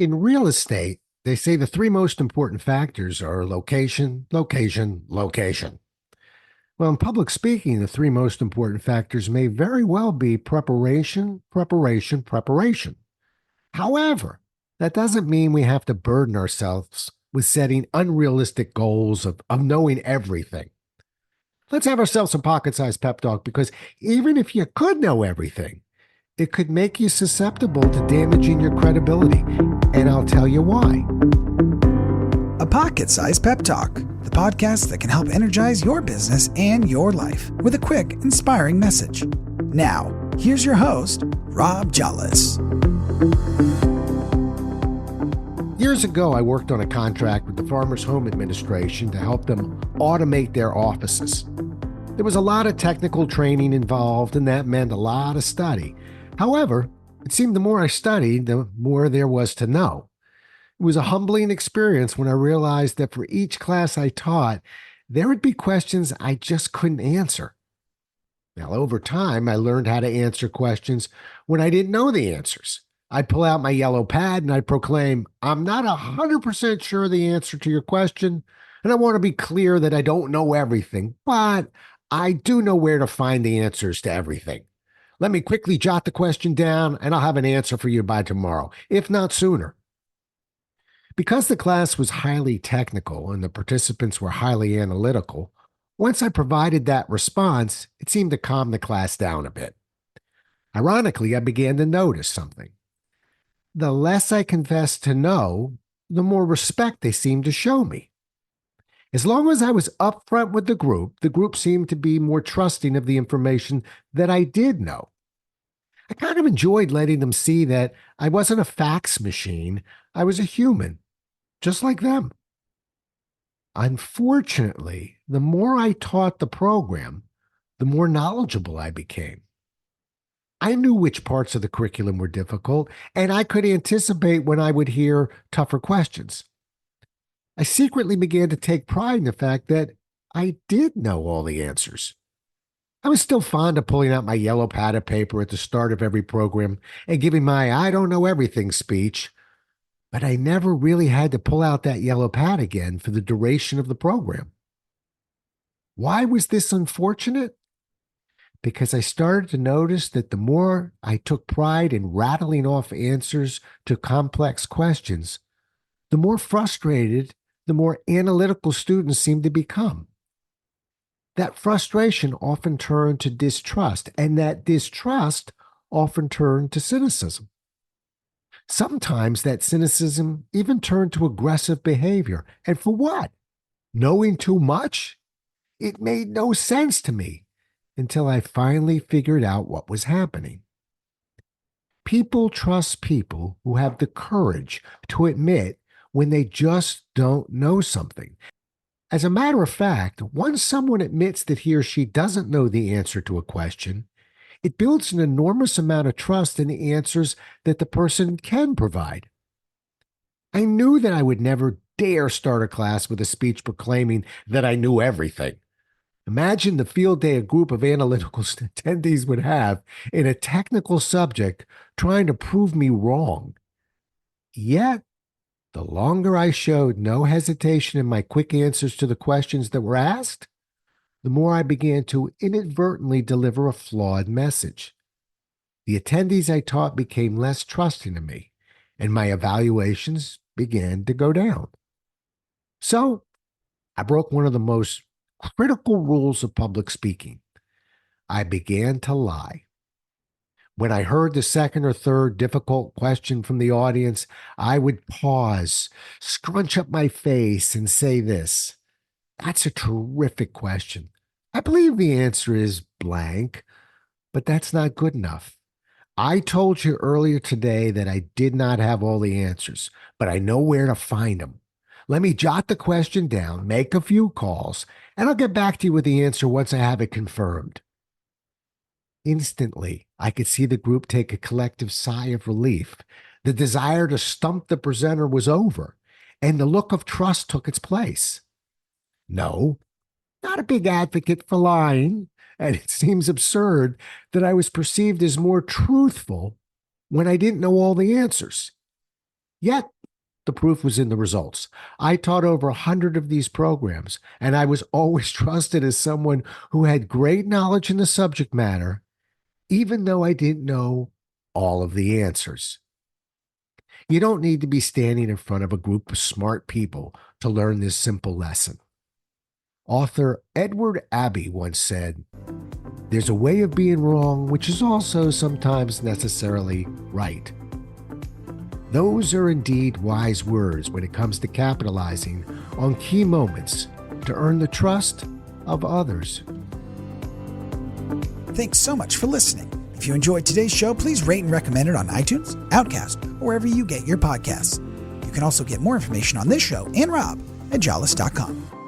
In real estate, they say the three most important factors are location, location, location. Well, in public speaking, the three most important factors may very well be preparation, preparation, preparation. However, that doesn't mean we have to burden ourselves with setting unrealistic goals of knowing everything. Let's have ourselves a pocket sized pep talk because even if you could know everything, it could make you susceptible to damaging your credibility. And I'll tell you why. A Pocket Sized Pep Talk, the podcast that can help energize your business and your life with a quick, inspiring message. Now, here's your host, Rob Jollis. Years ago, I worked on a contract with the Farmers Home Administration to help them automate their offices. There was a lot of technical training involved, and that meant a lot of study. However, it seemed the more I studied, the more there was to know. It was a humbling experience when I realized that for each class I taught, there would be questions I just couldn't answer. Now, over time, I learned how to answer questions when I didn't know the answers. I'd pull out my yellow pad and I'd proclaim, I'm not 100% sure the answer to your question, and I want to be clear that I don't know everything, but I do know where to find the answers to everything. Let me quickly jot the question down, and I'll have an answer for you by tomorrow, if not sooner. Because the class was highly technical and the participants were highly analytical, once I provided that response, it seemed to calm the class down a bit. Ironically, I began to notice something. The less I confessed to know, the more respect they seemed to show me. As long as I was upfront with the group seemed to be more trusting of the information that I did know. I kind of enjoyed letting them see that I wasn't a fax machine, I was a human, just like them. Unfortunately, the more I taught the program, the more knowledgeable I became. I knew which parts of the curriculum were difficult, and I could anticipate when I would hear tougher questions. I secretly began to take pride in the fact that I did know all the answers. I was still fond of pulling out my yellow pad of paper at the start of every program and giving my I don't know everything speech, but I never really had to pull out that yellow pad again for the duration of the program. Why was this unfortunate? Because I started to notice that the more I took pride in rattling off answers to complex questions, the more frustrated, the more analytical students seemed to become. That frustration often turned to distrust, and that distrust often turned to cynicism. Sometimes that cynicism even turned to aggressive behavior. And for what? Knowing too much? It made no sense to me until I finally figured out what was happening. People trust people who have the courage to admit when they just don't know something. As a matter of fact, once someone admits that he or she doesn't know the answer to a question, it builds an enormous amount of trust in the answers that the person can provide. I knew that I would never dare start a class with a speech proclaiming that I knew everything. Imagine the field day a group of analytical attendees would have in a technical subject trying to prove me wrong. Yet, the longer I showed no hesitation in my quick answers to the questions that were asked, the more I began to inadvertently deliver a flawed message. The attendees I taught became less trusting of me, and my evaluations began to go down. So, I broke one of the most critical rules of public speaking. I began to lie. When I heard the second or third difficult question from the audience, I would pause, scrunch up my face, and say this. That's a terrific question. I believe the answer is blank, but that's not good enough. I told you earlier today that I did not have all the answers, but I know where to find them. Let me jot the question down, make a few calls, and I'll get back to you with the answer once I have it confirmed. Instantly, I could see the group take a collective sigh of relief. The desire to stump the presenter was over, and the look of trust took its place. No, not a big advocate for lying, and it seems absurd that I was perceived as more truthful when I didn't know all the answers. Yet, the proof was in the results. I taught over 100 of these programs, and I was always trusted as someone who had great knowledge in the subject matter, even though I didn't know all of the answers. You don't need to be standing in front of a group of smart people to learn this simple lesson. Author Edward Abbey once said, "There's a way of being wrong which is also sometimes necessarily right." Those are indeed wise words when it comes to capitalizing on key moments to earn the trust of others. Thanks so much for listening. If you enjoyed today's show, please rate and recommend it on iTunes, Outcast, or wherever you get your podcasts. You can also get more information on this show and Rob at jollis.com.